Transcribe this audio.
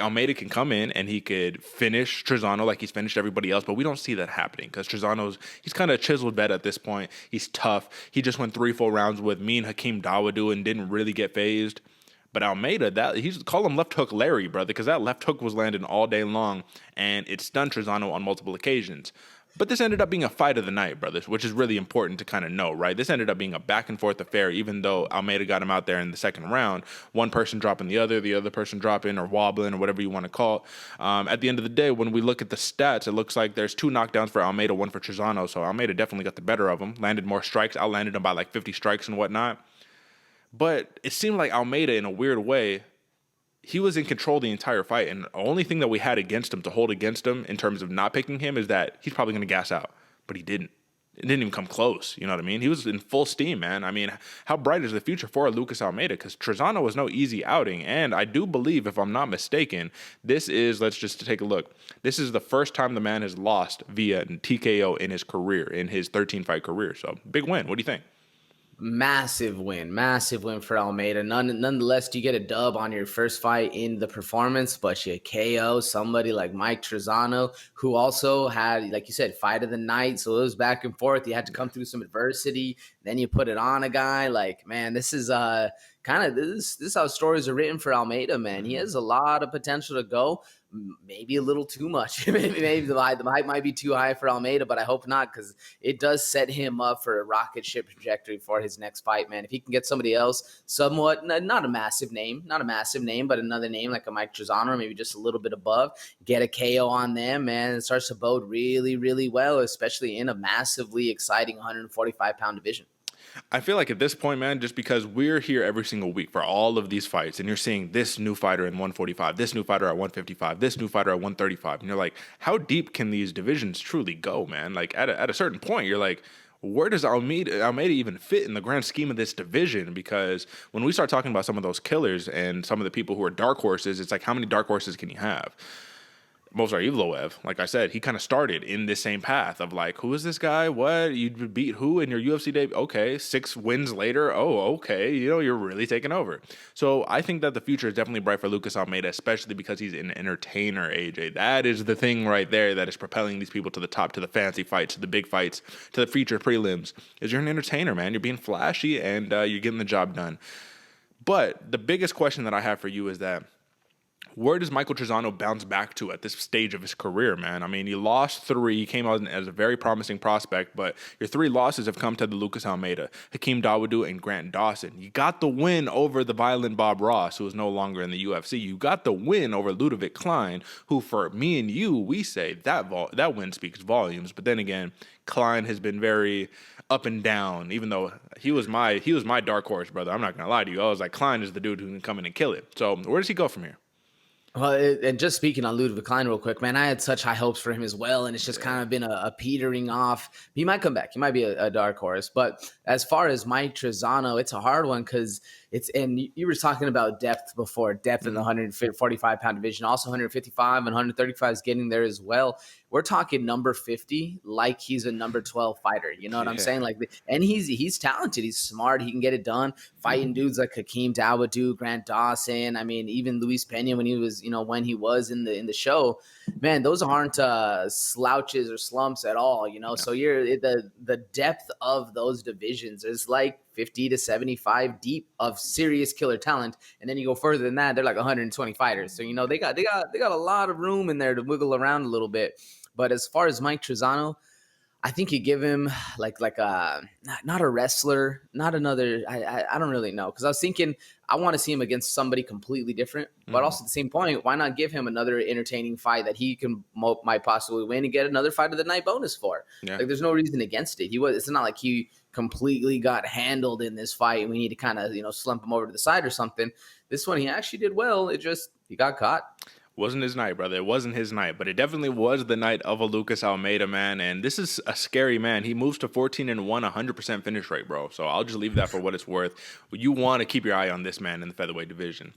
Almeida can come in and he could finish Trizano like he's finished everybody else, but we don't see that happening because he's kind of a chiseled vet at this point. He's tough. He just went 3 full rounds with me and Hakeem Dawodu and didn't really get phased. But Almeida, he's call him left hook Larry, brother, because that left hook was landing all day long, and it stunned Trizano on multiple occasions. But this ended up being a fight of the night, brothers, which is really important to kind of know, right? This ended up being a back-and-forth affair, even though Almeida got him out there in the second round, one person dropping the other person dropping or wobbling or whatever you want to call it. At the end of the day, when we look at the stats, it looks like there's 2 knockdowns for Almeida, 1 for Trizano, so Almeida definitely got the better of him, landed more strikes, outlanded him by like 50 strikes and whatnot. But it seemed like Almeida, in a weird way, he was in control the entire fight. And the only thing that we had against him, to hold against him in terms of not picking him, is that he's probably going to gas out. But he didn't. It didn't even come close. You know what I mean? He was in full steam, man. I mean, how bright is the future for Lucas Almeida? Because Trizano was no easy outing. And I do believe, if I'm not mistaken, this is, let's just take a look. This is the first time the man has lost via TKO in his career, in his 13-fight career. So, big win. What do you think? Massive win for Almeida. Nonetheless, you get a dub on your first fight in the performance, but you KO somebody like Mike Trizano, who also had, like you said, fight of the night. So it was back and forth. You had to come through some adversity. Then you put it on a guy. Like, man, this is this is how stories are written for Almeida, man. He has a lot of potential to go. Maybe a little too much. maybe the hype might be too high for Almeida, but I hope not, because it does set him up for a rocket ship trajectory for his next fight, man. If he can get somebody else, somewhat, not a massive name, but another name like a Mike Trizano, or maybe just a little bit above, get a KO on them, man, it starts to bode really, really well, especially in a massively exciting 145-pound division. I feel like at this point, man, just because we're here every single week for all of these fights, and you're seeing this new fighter in 145, this new fighter at 155, this new fighter at 135, and you're like, how deep can these divisions truly go, man? Like, at a certain point, you're like, where does Almeida even fit in the grand scheme of this division? Because when we start talking about some of those killers and some of the people who are dark horses, it's like, how many dark horses can you have? Movsar Evloev, like I said, he kind of started in this same path of like, who is this guy? What? You beat who in your UFC debut? Okay, 6 wins later. Oh, okay. You're really taking over. So I think that the future is definitely bright for Lucas Almeida, especially because he's an entertainer, AJ. That is the thing right there that is propelling these people to the top, to the fancy fights, to the big fights, to the feature prelims, is you're an entertainer, man. You're being flashy and you're getting the job done. But the biggest question that I have for you is that, where does Michael Trizano bounce back to at this stage of his career, man? I mean, you lost 3, you came out as a very promising prospect, but your 3 losses have come to the Lucas Almeida, Hakeem Dawodu, and Grant Dawson. You got the win over the violent Bob Ross, who is no longer in the UFC. You got the win over Ludovic Klein, who for me and you, we say that win speaks volumes. But then again, Klein has been very up and down, even though he was my dark horse, brother. I'm not going to lie to you. I was like, Klein is the dude who can come in and kill it. So where does he go from here? Well, and just speaking on Ludovic Klein real quick, man, I had such high hopes for him as well, and it's just kind of been a petering off. He might come back. He might be a dark horse. But as far as Mike Trizano, it's a hard one because and you were talking about depth before, depth in the 145-pound division, also 155 and 135 is getting there as well. We're talking number 50 like he's a number 12 fighter. You know what I'm saying? Like, and he's talented. He's smart. He can get it done. Fighting dudes like Hakeem Dawodu, Grant Dawson. I mean, even Luis Pena when he was in the show, man, those aren't slouches or slumps at all. So you're the depth of those divisions is like 50 to 75 deep of serious killer talent, and then you go further than that, they're like 120 fighters. So they got a lot of room in there to wiggle around a little bit. But as far as Mike Trizano, I think you give him like a not a wrestler, not another. I don't really know, because I was thinking I want to see him against somebody completely different, but also at the same point, why not give him another entertaining fight that he might possibly win and get another fight of the night bonus for? Yeah. Like, there's no reason against it. It's not like he completely got handled in this fight and we need to kind of slump him over to the side or something. This one he actually did well. He got caught. Wasn't his night, brother. It wasn't his night, but it definitely was the night of a Lucas Almeida, man. And this is a scary man. He moves to 14-1, 100% finish rate, bro. So I'll just leave that for what it's worth. You want to keep your eye on this man in the featherweight division.